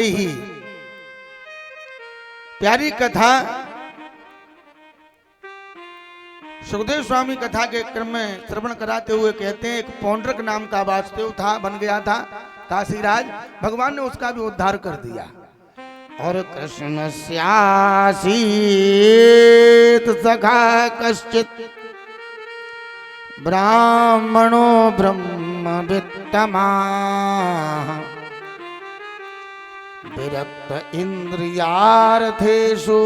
ही प्यारी कथा सुखदेव स्वामी कथा के क्रम में श्रवण कराते हुए कहते हैं, एक पौंड्रक नाम का वासुदेव था, बन गया था काशीराज। भगवान ने उसका भी उद्धार कर दिया। और कृष्ण स्यासीत सखा कश्चित ब्राह्मणो ब्रह्मवित्तमा विरक्त इंद्रियार्थेषु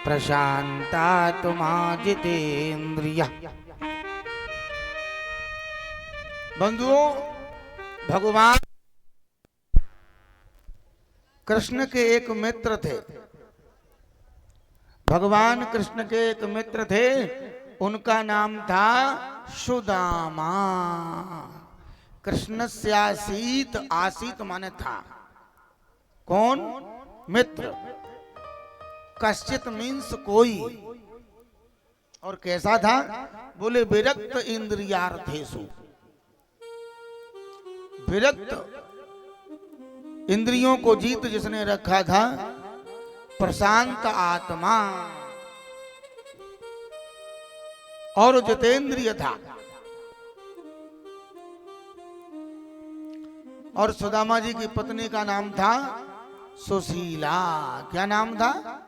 प्रशांतात्मा जितेन्द्रिय। बंधुओं, भगवान कृष्ण के एक मित्र थे। भगवान कृष्ण के एक मित्र थे, उनका नाम था सुदामा। कृष्ण स्यासीत, आसीत माने था। कौन? मित्र। कश्चित मीन्स कोई। और कैसा था? बोले विरक्त इंद्रियार्थेषु। विरक्त इंद्रियों को जीत जिसने रखा था, प्रशांत आत्मा और जितेंद्रिय था। और सुदामा जी की पत्नी का नाम था सुशीला। क्या नाम था?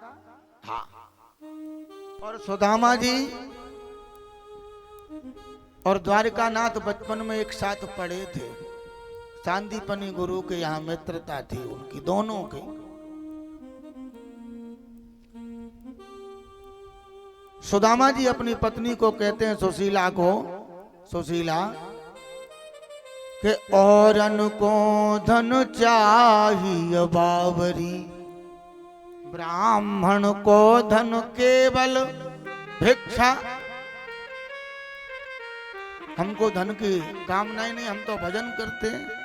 हाँ। और सुदामा जी और द्वारिकानाथ बचपन में एक साथ पढ़े थे। सांदीपनी गुरु के यहाँ मित्रता थी उनकी, दोनों की। सुदामा जी अपनी पत्नी को कहते हैं, सुशीला को, सुशीला के औरन को धन चाहिए बावरी, ब्राह्मण को धन केवल भिक्षा। हमको धन की कामना ही नहीं, हम तो भजन करते हैं।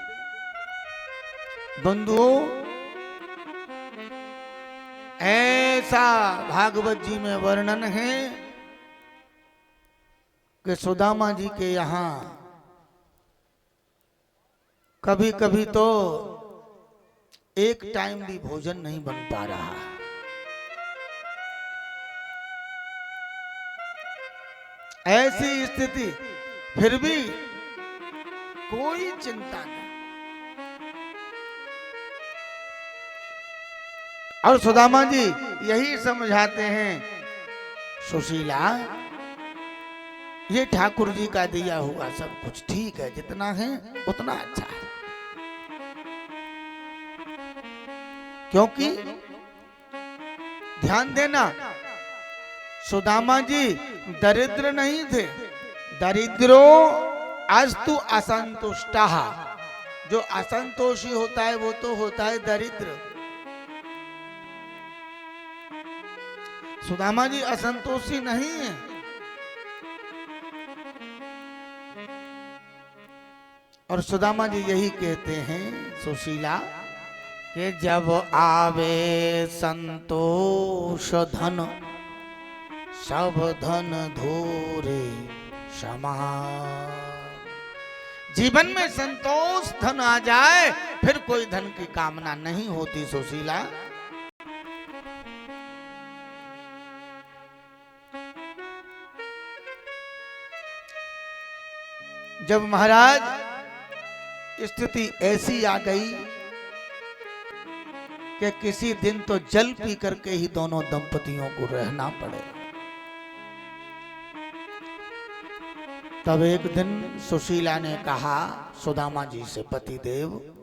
बंधुओं, ऐसा भागवत जी में वर्णन है कि सुदामा जी के यहां कभी कभी तो एक टाइम भी भोजन नहीं बन पा रहा। ऐसी स्थिति, फिर भी कोई चिंता नहीं। और सुदामा जी यही समझाते हैं, सुशीला ये ठाकुर जी का दिया हुआ सब कुछ ठीक है, जितना है उतना अच्छा है। क्योंकि ध्यान देना, सुदामा जी दरिद्र नहीं थे। दरिद्रो अस्तु असंतुष्टा। जो असंतोषी होता है वो तो होता है दरिद्र। सुदामा जी असंतोषी नहीं है। और सुदामा जी यही कहते हैं, सुशीला कि जब आवे संतोष धन, सब धन धूरे समान। जीवन में संतोष धन आ जाए, फिर कोई धन की कामना नहीं होती। सुशीला, जब महाराज स्थिति ऐसी आ गई कि किसी दिन तो जल पी करके ही दोनों दंपतियों को रहना पड़े, तब एक दिन सुशीला ने कहा सुदामा जी से, पतिदेव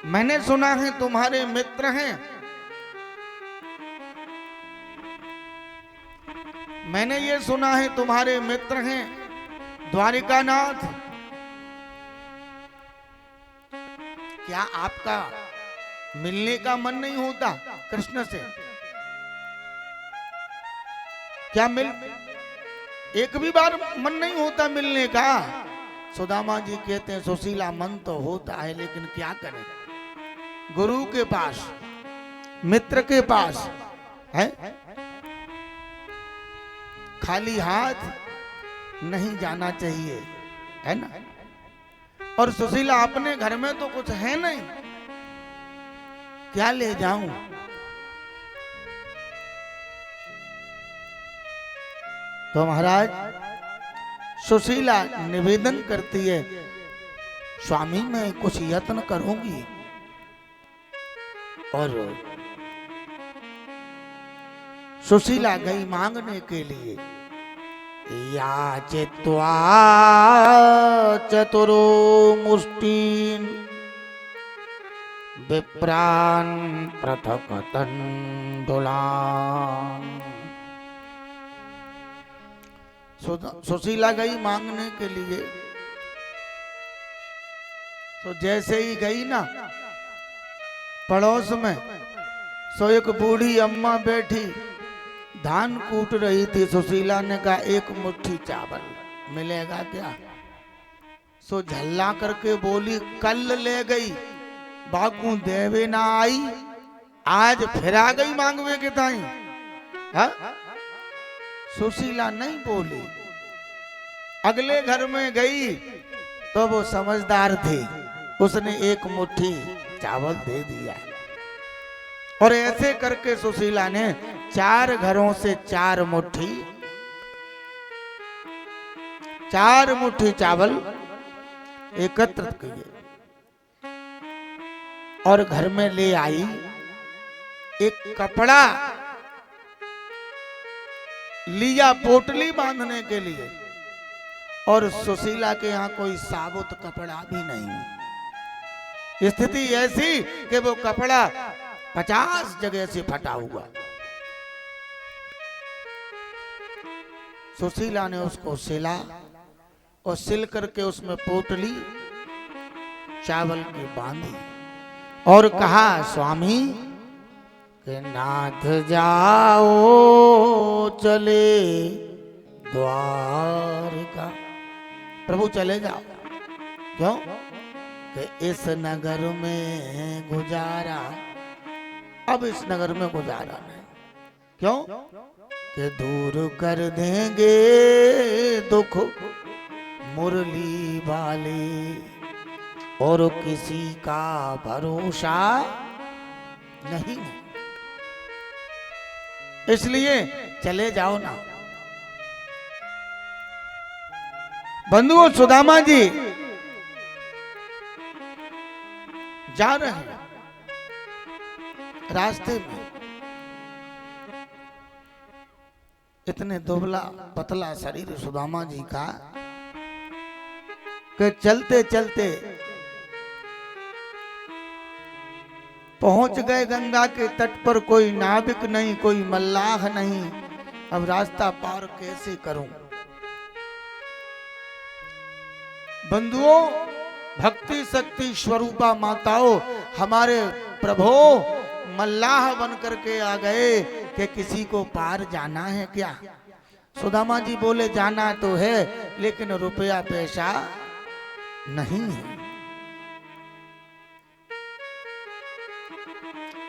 मैंने सुना है तुम्हारे मित्र हैं, मैंने ये सुना है तुम्हारे मित्र हैं द्वारिकानाथ। क्या आपका मिलने का मन नहीं होता कृष्ण से? क्या एक भी बार मन नहीं होता मिलने का? सुदामा जी कहते हैं, सुशीला मन तो होता है, लेकिन क्या करें, गुरु के पास, मित्र के पास है, खाली हाथ नहीं जाना चाहिए, है ना। और सुशीला अपने घर में तो कुछ है नहीं, क्या ले जाऊं? तो महाराज सुशीला निवेदन करती है, स्वामी मैं कुछ यत्न करूंगी। और सुशीला गई मांगने के लिए। याचित्वा चतुरो मुष्टिन विप्रान पृथक तंडुलान। सुशीला गई मांगने के लिए। तो जैसे ही गई ना, पड़ोस में सो एक बूढ़ी अम्मा बैठी धान कूट रही थी। सुशीला ने कहा एक मुट्ठी चावल मिलेगा क्या? सो झल्ला करके बोली कल ले गई, बाकू देवे ना आई, आज फिर आ गई मांगवे के ताई। सुशीला नहीं बोली। अगले घर में गई तो वो समझदार थी, उसने एक मुट्ठी चावल दे दिया। और ऐसे करके सुशीला ने 4 घरों से 4 मुट्ठी चावल एकत्रित किए और घर में ले आई। एक कपड़ा लिया पोटली बांधने के लिए, और सुशीला के यहाँ कोई साबुत कपड़ा भी नहीं। स्थिति ऐसी कि वो कपड़ा 50 जगह से फटा हुआ। सुशीला ने उसको सिला और सिल करके उसमें पोटली चावल की बांधी और कहा स्वामी के नाथ जाओ चले द्वारका। प्रभु चले जाओ। क्यों? कि इस नगर में गुजारा, अब इस नगर में गुजारा नहीं। क्यों? कि दूर कर देंगे दुख मुरली वाले, और किसी का भरोसा नहीं, इसलिए चले जाओ ना। बंधुओं, सुदामा जी जा रहे हैं। रास्ते में इतने दुबला पतला शरीर सुदामा जी का कि चलते चलते पहुंच गए गंगा के तट पर। कोई नाविक नहीं, कोई मल्लाह नहीं। अब रास्ता पार कैसे करूं? बंधुओं, भक्ति शक्ति स्वरूपा माताओं, हमारे प्रभु मल्लाह बन करके आ गए कि किसी को पार जाना है क्या? सुदामा जी बोले जाना तो है, लेकिन रुपया पैसा नहीं है।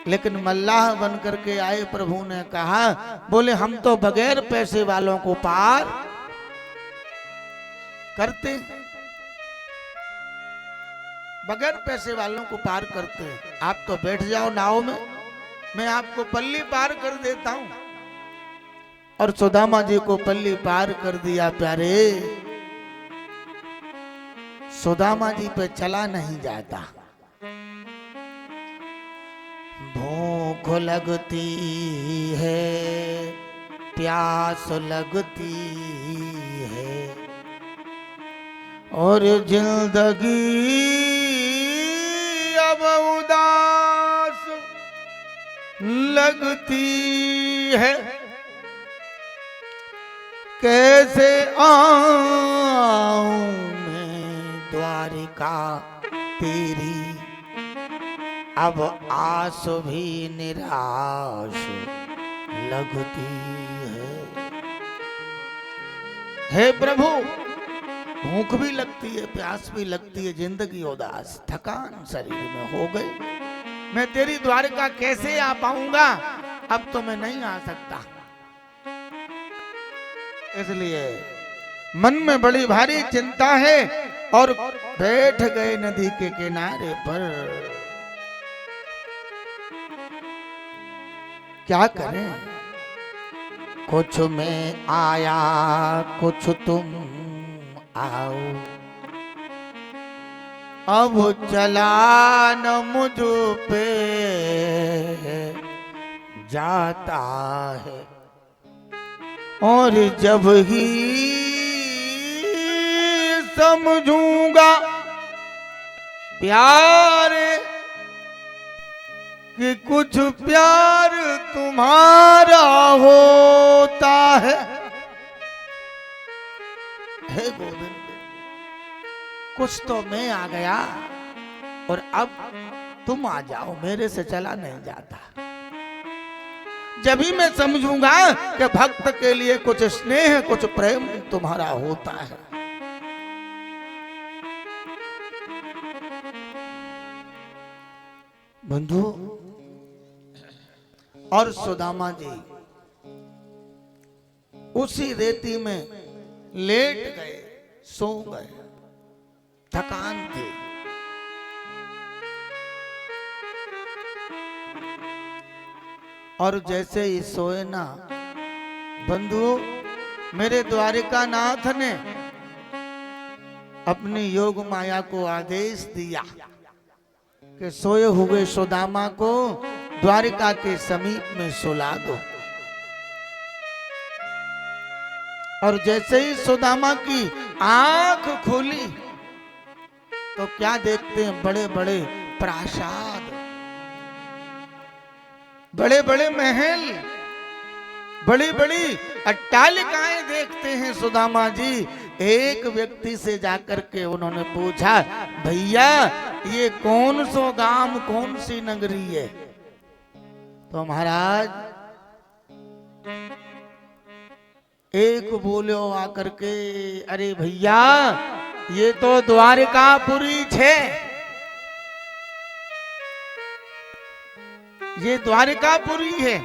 लेकिन मल्लाह बन करके आए। प्रभु ने कहा, बोले हम तो बगैर पैसे वालों को पार करते, बगैर पैसे वालों को पार करते। आप तो बैठ जाओ नाव में, मैं आपको पल्ली पार कर देता हूं। और सुदामा जी को पल्ली पार कर दिया। प्यारे, सुदामा जी पे चला नहीं जाता। भूख लगती है, प्यास लगती है, और जिंदगी अब उदास लगती है। कैसे आऊं मैं द्वारिका तेरी, अब आस भी निराश लगती है। हे प्रभु, भूख भी लगती है, प्यास भी लगती है, जिंदगी उदास, थकान शरीर में हो गई। मैं तेरी द्वारिका कैसे आ पाऊंगा? अब तो मैं नहीं आ सकता। इसलिए मन में बड़ी भारी चिंता है और बैठ गए नदी के किनारे पर। क्या करें, कुछ मैं आया कुछ तुम आओ, अब चला न मुझ पे जाता है, और जब ही समझूंगा प्यार कि कुछ प्यार तुम्हारा होता है। हे गोविंद, कुछ तो मैं आ गया और अब तुम आ जाओ, मेरे से चला नहीं जाता। जब ही मैं समझूंगा कि भक्त के लिए कुछ स्नेह कुछ प्रेम तुम्हारा होता है। बंधु और सुदामा जी उसी रेती में लेट गए, सो गए, थकान थी। और जैसे ही सोए ना, बंधु मेरे द्वारिका नाथ ने अपनी योग माया को आदेश दिया कि सोए हुए सुदामा को द्वारिका के समीप में सुला दो। और जैसे ही सुदामा की आंख खुली तो क्या देखते हैं, बड़े बड़े प्रासाद, बड़े बड़े महल, बड़ी बड़ी अट्टालिकाएं देखते हैं सुदामा जी। एक व्यक्ति से जाकर के उन्होंने पूछा, भैया ये कौन सो गांव, कौन सी नगरी है? तो महाराज एक बोलो आकर के, अरे भैया ये तो द्वारिकापुरी छे, ये द्वारिकापुरी है।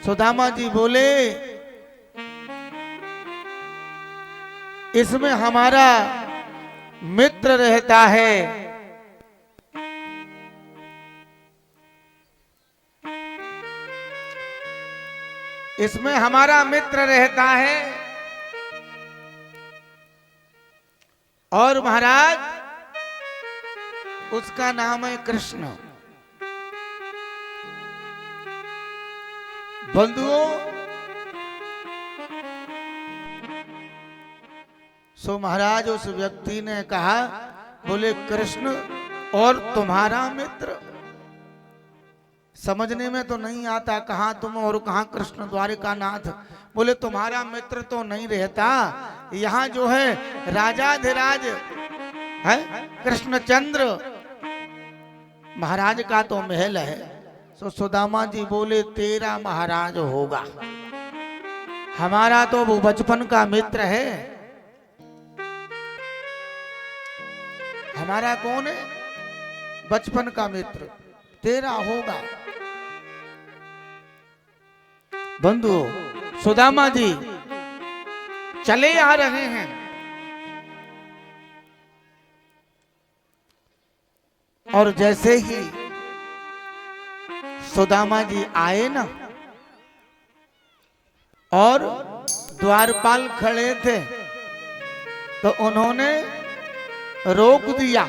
सुदामा जी बोले, इसमें हमारा मित्र रहता है, इसमें हमारा मित्र रहता है, और महाराज उसका नाम है कृष्ण। बंधुओं, सो महाराज उस व्यक्ति ने कहा, बोले कृष्ण और तुम्हारा मित्र? समझने में तो नहीं आता, कहां तुम और कहां कृष्ण द्वारिका नाथ। बोले तुम्हारा मित्र तो नहीं रहता, यहाँ जो है राजाधिराज है कृष्णचंद्र महाराज का तो महल है। तो सुदामा जी बोले तेरा महाराज होगा, हमारा तो वो बचपन का मित्र है। हमारा कौन है? बचपन का मित्र, तेरा होगा। बंधु सुदामा जी चले आ रहे हैं, और जैसे ही सुदामा जी आए ना, और द्वारपाल खड़े थे तो उन्होंने रोक दिया।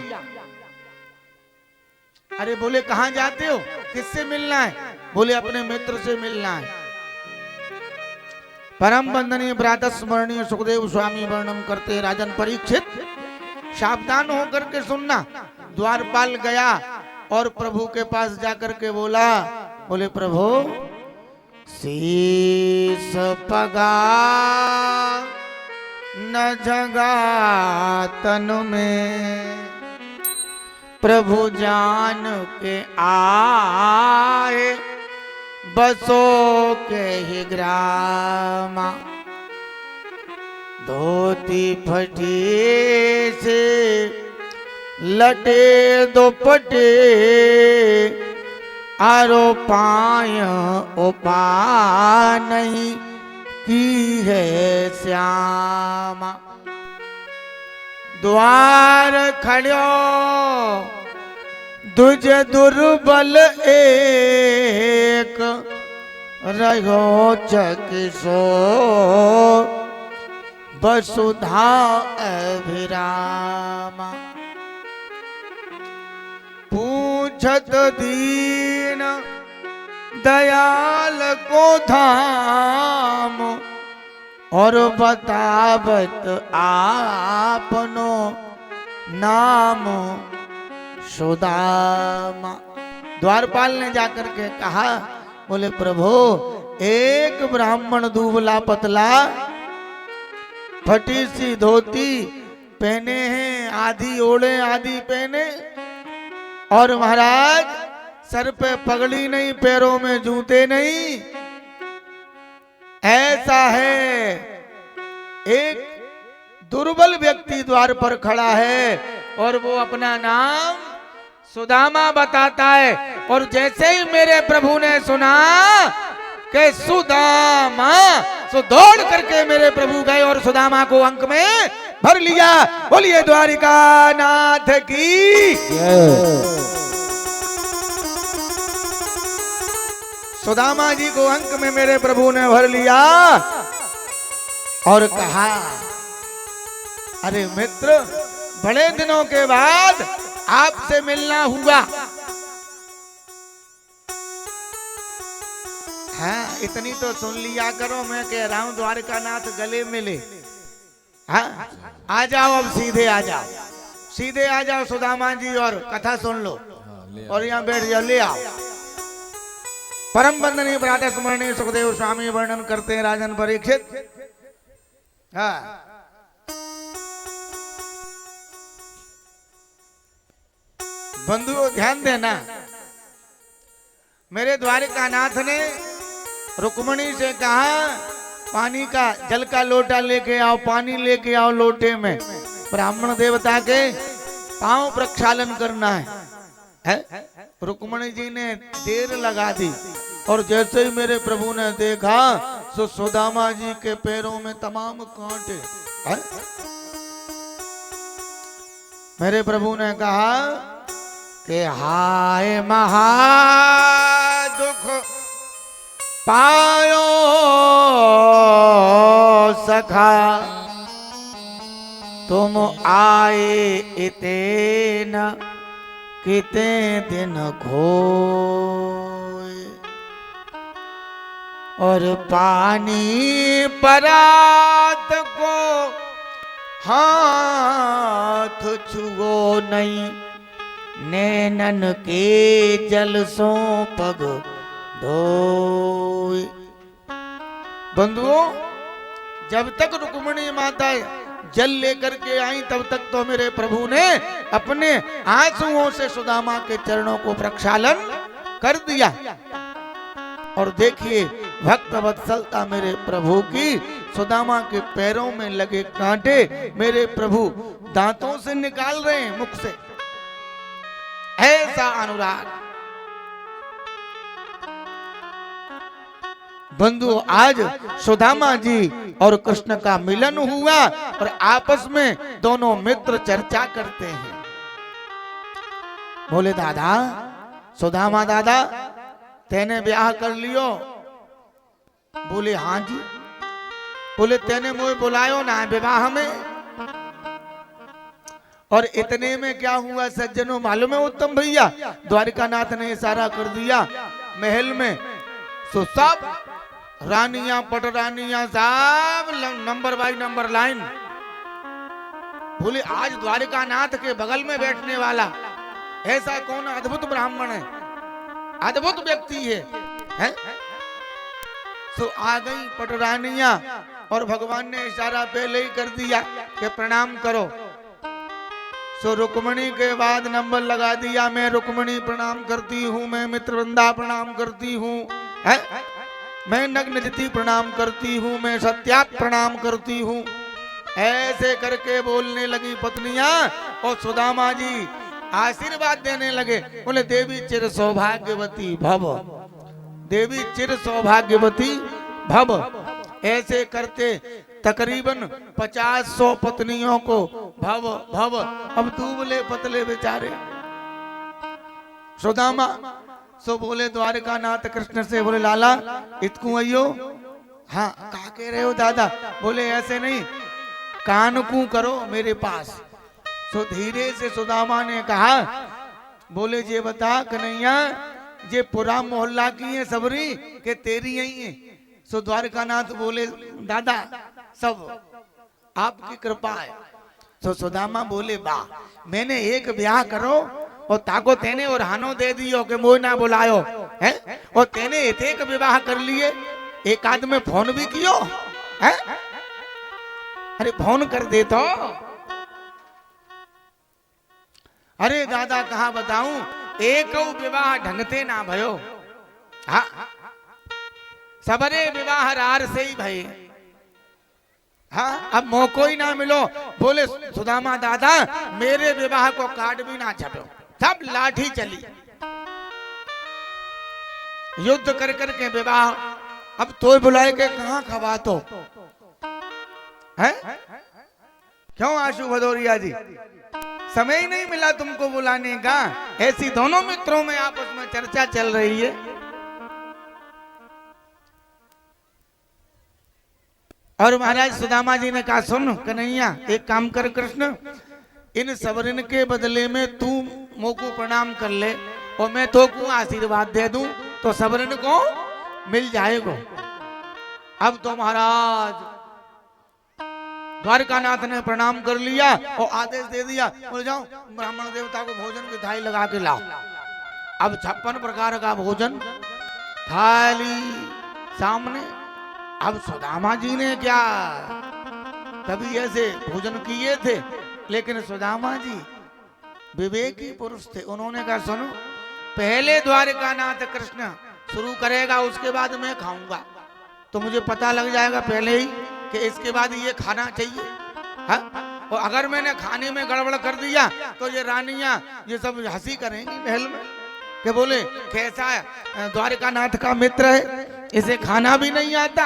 अरे बोले कहां जाते हो, किससे मिलना है? बोले अपने मित्र से मिलना है। परम वंदनीय भ्राता स्मरणीय सुखदेव स्वामी वर्णन करते हैं, राजन परीक्षित सावधान होकर के सुनना। द्वारपाल गया और प्रभु के पास जाकर के बोला, बोले प्रभु शीस पगा न जगा तन में, प्रभु जान के आए बसो के ही ग्रामा, धोती फटी से लटे दोपटे, आरो पाय उपा नहीं की है श्यामा। द्वार खड़ो दुज दुर्बल एक रहो किशोर वसुधा अभिरामा। पूछत दीन दयाल को धाम और बतावत आपनो नाम सुदामा। द्वारपाल ने जाकर के कहा, बोले प्रभु एक ब्राह्मण दुबला पतला फटी सी धोती पहने हैं, आधी ओढ़े आधी पहने, और महाराज सर पे पगड़ी नहीं, पैरों में जूते नहीं, ऐसा है। एक दुर्बल व्यक्ति द्वार पर खड़ा है और वो अपना नाम सुदामा बताता है। और जैसे ही मेरे प्रभु ने सुना कि सुदामा, सो दौड़ करके मेरे प्रभु गए और सुदामा को अंक में भर लिया। बोलिए द्वारिका नाथ की। सुदामा जी को अंक में मेरे प्रभु ने भर लिया और कहा, अरे मित्र, बड़े दिनों के बाद आपसे मिलना हुआ। हाँ, इतनी तो सुन लिया करो, मैं कह रहा हूं द्वारिका नाथ गले मिले। हाँ, आ जाओ, अब सीधे आ जाओ, सीधे आ जाओ सुदामा जी और कथा सुन लो और यहाँ बैठ जाओ, ले आओ। परम वंदनीय प्रातः स्मरणीय सुखदेव स्वामी वर्णन करते हैं राजन परीक्षित। हाँ, बंधुओं ध्यान देना, मेरे द्वारिका नाथ ने रुक्मणी से कहा पानी का जल का लोटा लेके आओ, पानी लेके आओ लोटे में, ब्राह्मण देवता के पांव प्रक्षालन करना है? रुक्मणी जी ने देर लगा दी और जैसे ही मेरे प्रभु ने देखा तो सुदामा जी के पैरों में तमाम कांटे। मेरे प्रभु ने कहा कि हाय महा दुख पायो सखा, तुम आए इतेन किते दिन खोए, और पानी परात को हाथ छुओ नहीं, नैनन के जल सो पग धोए। बंधुओं, जब तक रुक्मणी माता जल लेकर के आई तब तक तो मेरे प्रभु ने अपने आंसुओं से सुदामा के चरणों को प्रक्षालन कर दिया। और देखिए भक्त वत्सलता मेरे प्रभु की, सुदामा के पैरों में लगे कांटे मेरे प्रभु दांतों से निकाल रहे हैं, मुख से, ऐसा अनुराग। बंधु, आज सुदामा जी और कृष्ण का मिलन हुआ और आपस में दोनों मित्र चर्चा करते हैं। बोले दादा, सुदामा दादा, तेने ब्याह कर लियो? बोले हाँ जी। बोले तेने मुझे बुलायो ना विवाह में? और इतने में क्या हुआ सज्जनों मालूम है उत्तम भैया? द्वारिका नाथ ने इशारा कर दिया महल में, सो सब रानियां पटरानियां सब नंबर बाई नंबर लाइन। बोले आज द्वारिका नाथ के बगल में बैठने वाला ऐसा कौन अद्भुत ब्राह्मण है, अद्भुत व्यक्ति है? तो आ गई पटरानियां और भगवान ने इशारा पहले ही कर दिया कि प्रणाम करो। सो रुक्मणी के बाद नंबर लगा दिया, मैं रुक्मणी प्रणाम करती हूँ, मैं मित्रवृंदा प्रणाम करती हूँ, मैं नग्नजति प्रणाम करती हूँ, मैं सत्या प्रणाम करती हूँ। ऐसे करके बोलने लगी पत्नियां और सुदामा जी आशीर्वाद देने लगे। बोले देवी चिर सौभाग्यवती भव, देवी चिर सौभाग्यवती भव। ऐसे करते तकरीबन 50-100 पत्नियों को भव भव। अब दुबले पतले बेचारे सुदामा सो बोले द्वारकानाथ कृष्ण से, बोले लाला इतकू अयो। हाँ कहा कह रहे हो दादा? बोले ऐसे नहीं, कान कू करो मेरे पास। सो धीरे से सुदामा ने कहा, बोले जे बता कन्हैया, जे पूरा मोहल्ला की है सबरी के तेरी यही है? सो द्वारकानाथ बोले दादा सब आपकी कृपा है। तो सुदामा बोले वाह, मैंने एक ब्याह करो और ताको तेने और हानो दे दियो के मोह ना बुलायो है, और तेने एक विवाह कर लिए, एक आध में फोन भी कियो है? अरे फोन कर दे तो। अरे दादा कहा बताऊं, एक विवाह ढंगते ना भयो। हाँ सबरे विवाह रार से ही भय। हाँ अब मौको ही ना मिलो। बोले सुदामा दादा मेरे विवाह को कार्ड भी ना छपो, सब लाठी चली, युद्ध कर कर के विवाह। अब तो बुलाए के कहाँ खबा तो है? क्यों आशु भदौरिया जी, समय ही नहीं मिला तुमको बुलाने का? ऐसी दोनों मित्रों में आपस में चर्चा चल रही है। और महाराज सुदामा जी ने कहा सुन कन्हैया, एक काम कर कृष्ण, इन सबरिन के बदले में तू मोको प्रणाम कर ले और मैं तो को आशीर्वाद दे दूं तो सबरिन को मिल जाएगा। अब तो महाराज द्वारकानाथ ने प्रणाम कर लिया और आदेश दे दिया, बोले जाओ ब्राह्मण देवता को भोजन की थाली लगा के लाओ। अब 56 प्रकार का भोजन थाली सामने। अब सुदामा जी ने क्या कभी ऐसे भोजन किए थे, लेकिन सुदामा जी विवेकी पुरुष थे। उन्होंने कहा सुनो, पहले द्वारकानाथ कृष्ण शुरू करेगा, उसके बाद मैं खाऊंगा, तो मुझे पता लग जाएगा पहले ही कि इसके बाद ये खाना चाहिए। हाँ? और अगर मैंने खाने में गड़बड़ कर दिया तो ये रानियां ये सब हंसी करेंगी महल में कि बोले कैसा है द्वारकानाथ का मित्र है, इसे खाना भी नहीं आता।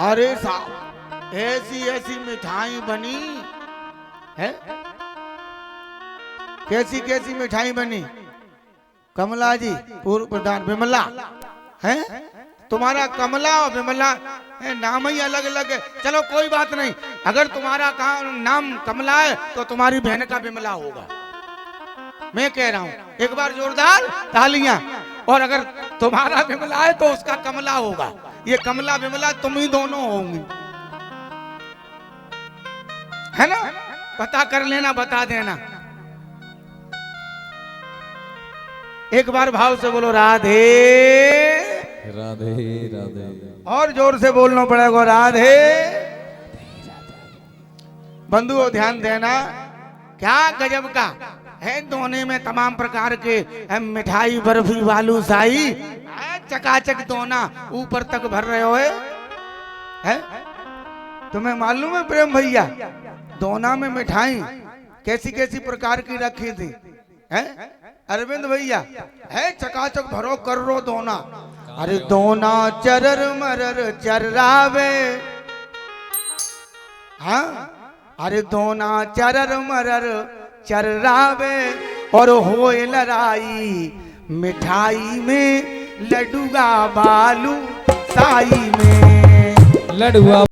अरे साहब ऐसी ऐसी मिठाई बनी है, कैसी कैसी मिठाई बनी। कमला जी पूर्व प्रधान विमला है, तुम्हारा कमला और विमला है, नाम ही अलग अलग है। चलो कोई बात नहीं, अगर तुम्हारा नाम कमला है तो तुम्हारी बहन का विमला होगा। मैं कह रहा हूं एक बार जोरदार तालियां। और अगर तुम्हारा विमला है तो उसका कमला होगा। ये कमला विमला तुम ही दोनों होंगी, है ना? पता कर लेना, बता देना। एक बार भाव से बोलो राधे राधे राधे। और जोर से बोलना पड़ेगा राधे। बंधुओं ध्यान देना, क्या गजब का है। दोने में तमाम प्रकार के मिठाई बर्फी बालूशाही चकाचक दोना ऊपर तक भर रहे हो है? तुम्हें मालूम है प्रेम भैया, दोना में मिठाई कैसी कैसी प्रकार की रखी थी है? अरविंद भैया है चकाचक भरो कर रो दोना। अरे दोना चरर मरर चर्रावे, हाँ अरे दोना चरर मरर चर्रावे और होए लड़ाई मिठाई में लड्डूगा बालू साई में। लडुआ